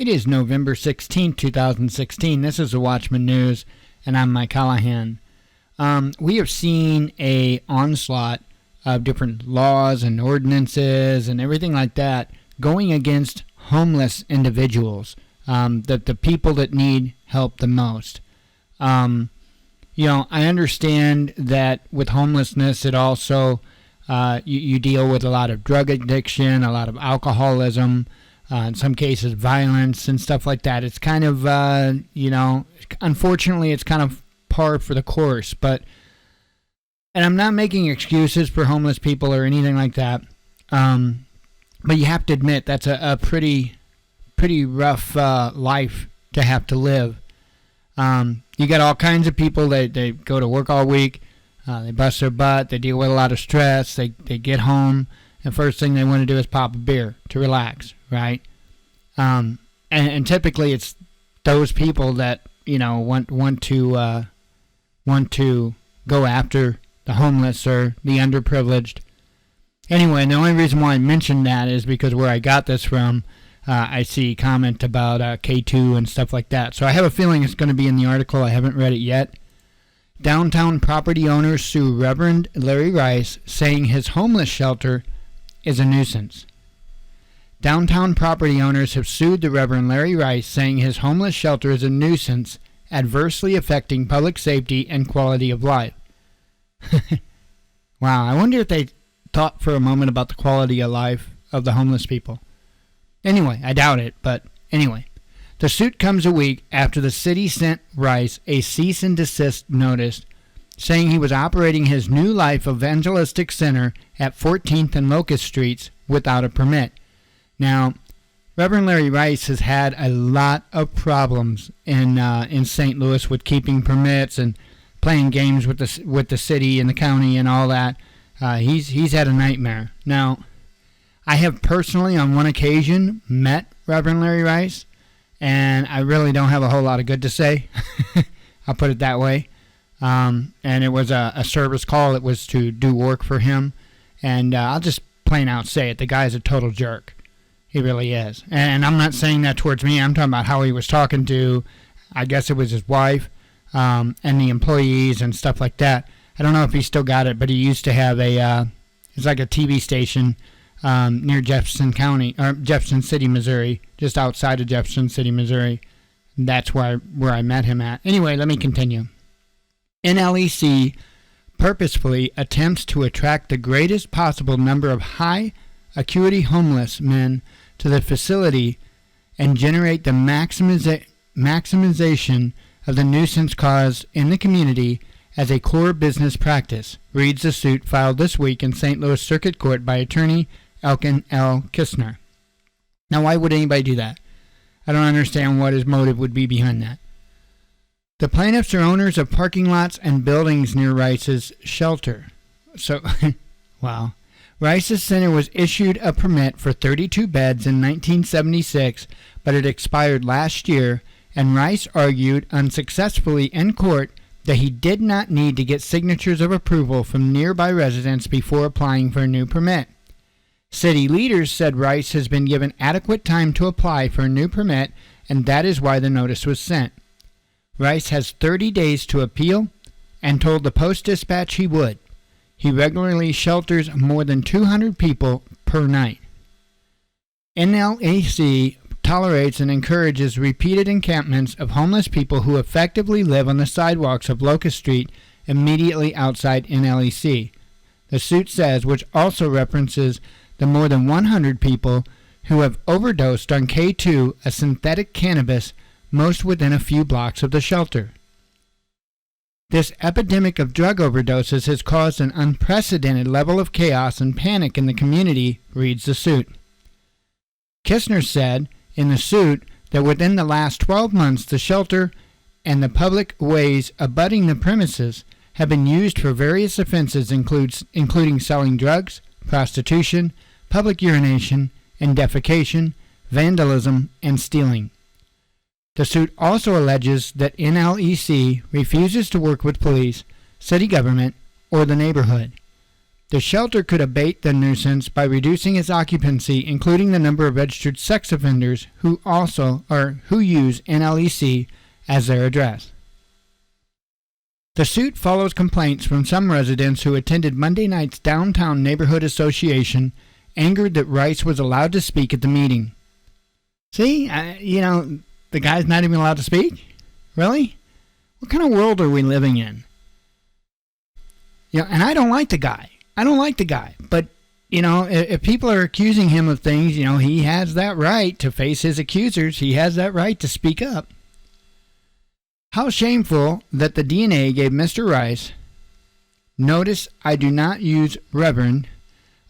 It is November 16, 2016. This is the Watchman News, and I'm Mike Callahan. We have seen a onslaught of different laws and ordinances and everything like that going against homeless individuals, the people that need help the most. I understand that with homelessness, it also you deal with a lot of drug addiction, a lot of alcoholism, in some cases violence and stuff like that. It's kind of, unfortunately, it's kind of par for the course. And I'm not making excuses for homeless people or anything like that. But you have to admit that's a pretty rough life to have to live. You got all kinds of people that they go to work all week. They bust their butt. They deal with a lot of stress. They get home, and first thing they want to do is pop a beer to relax, right? And typically it's those people that want to go after the homeless or the underprivileged. Anyway, the only reason why I mentioned that is because where I got this from, I see comment about K2 and stuff like that. So I have a feeling it's going to be in the article. I haven't read it yet. Downtown property owners sue Reverend Larry Rice, saying his homeless shelter is a nuisance. Downtown property owners have sued the Reverend Larry Rice, saying his homeless shelter is a nuisance, adversely affecting public safety and quality of life. Wow, I wonder if they thought for a moment about the quality of life of the homeless people. Anyway, I doubt it, but anyway. The suit comes a week after the city sent Rice a cease and desist notice saying he was operating his New Life Evangelistic Center at 14th and Locust Streets without a permit. Now, Reverend Larry Rice has had a lot of problems in St. Louis with keeping permits and playing games with the city and the county and all that. He's had a nightmare. Now, I have personally on one occasion met Reverend Larry Rice, and I really don't have a whole lot of good to say. I'll put it that way. And it was a service call. It was to do work for him. And I'll just plain out say it. The guy's a total jerk. He really is. And I'm not saying that towards me. I'm talking about how he was talking to, I guess it was his wife, and the employees and stuff like that. I don't know if he still got it, but he used to have it's like a TV station near Jefferson County, or Jefferson City, Missouri, just outside of Jefferson City, Missouri. That's where I met him at. Anyway, let me continue. NLEC purposefully attempts to attract the greatest possible number of high acuity homeless men to the facility and generate the maximization of the nuisance caused in the community as a core business practice, reads the suit filed this week in St. Louis Circuit Court by attorney Elkin L. Kistner. Now, why would anybody do that? I don't understand what his motive would be behind that. The plaintiffs are owners of parking lots and buildings near Rice's shelter. So, wow. Rice's center was issued a permit for 32 beds in 1976, but it expired last year, and Rice argued unsuccessfully in court that he did not need to get signatures of approval from nearby residents before applying for a new permit. City leaders said Rice has been given adequate time to apply for a new permit, and that is why the notice was sent. Rice has 30 days to appeal and told the Post-Dispatch he would. He regularly shelters more than 200 people per night. NLAC tolerates and encourages repeated encampments of homeless people who effectively live on the sidewalks of Locust Street immediately outside NLEC. The suit says, which also references the more than 100 people who have overdosed on K2, a synthetic cannabis, most within a few blocks of the shelter. This epidemic of drug overdoses has caused an unprecedented level of chaos and panic in the community, reads the suit. Kistner said in the suit that within the last 12 months the shelter and the public ways abutting the premises have been used for various offenses including selling drugs, prostitution, public urination and defecation, vandalism, and stealing. The suit also alleges that NLEC refuses to work with police, city government, or the neighborhood. The shelter could abate the nuisance by reducing its occupancy, including the number of registered sex offenders who use NLEC as their address. The suit follows complaints from some residents who attended Monday night's Downtown Neighborhood Association, angered that Rice was allowed to speak at the meeting. See, the guy's not even allowed to speak? Really? What kind of world are we living in? And I don't like the guy. But, if people are accusing him of things, he has that right to face his accusers. He has that right to speak up. How shameful that the DNA gave Mr. Rice, notice I do not use Reverend,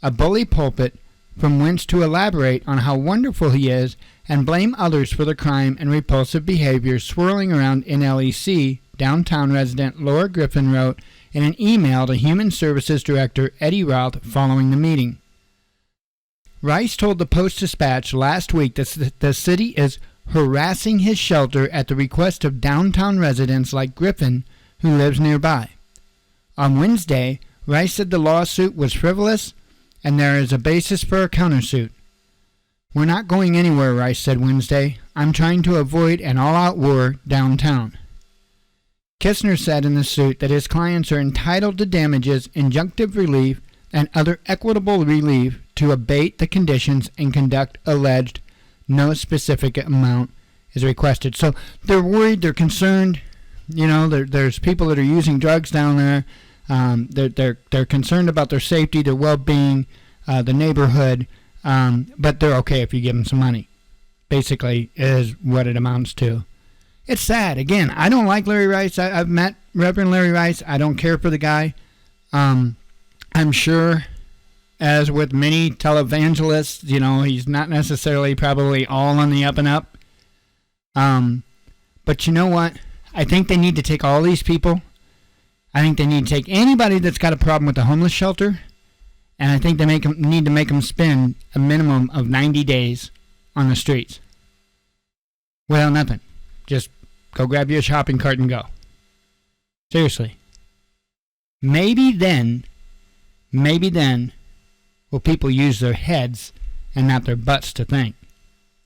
a bully pulpit from whence to elaborate on how wonderful he is and blame others for the crime and repulsive behavior swirling around NLEC, downtown resident Laura Griffin wrote in an email to Human Services Director Eddie Roth following the meeting. Rice told the Post-Dispatch last week that the city is harassing his shelter at the request of downtown residents like Griffin, who lives nearby. On Wednesday, Rice said the lawsuit was frivolous and there is a basis for a countersuit. We're not going anywhere, Rice said Wednesday. I'm trying to avoid an all-out war downtown. Kistner said in the suit that his clients are entitled to damages, injunctive relief, and other equitable relief to abate the conditions and conduct alleged. No specific amount is requested. So they're worried, they're concerned. There's people that are using drugs down there. They're concerned about their safety, their well-being, the neighborhood. But they're okay if you give them some money. Basically, is what it amounts to. It's sad. Again, I don't like Larry Rice. I've met Reverend Larry Rice. I don't care for the guy. I'm sure, as with many televangelists, he's not necessarily probably all on the up and up. But you know what? I think they need to take all these people. I think they need to take anybody that's got a problem with the homeless shelter, and I think they need to make them spend a minimum of 90 days on the streets. Well, nothing. Just go grab your shopping cart and go. Seriously. Maybe then will people use their heads and not their butts to think.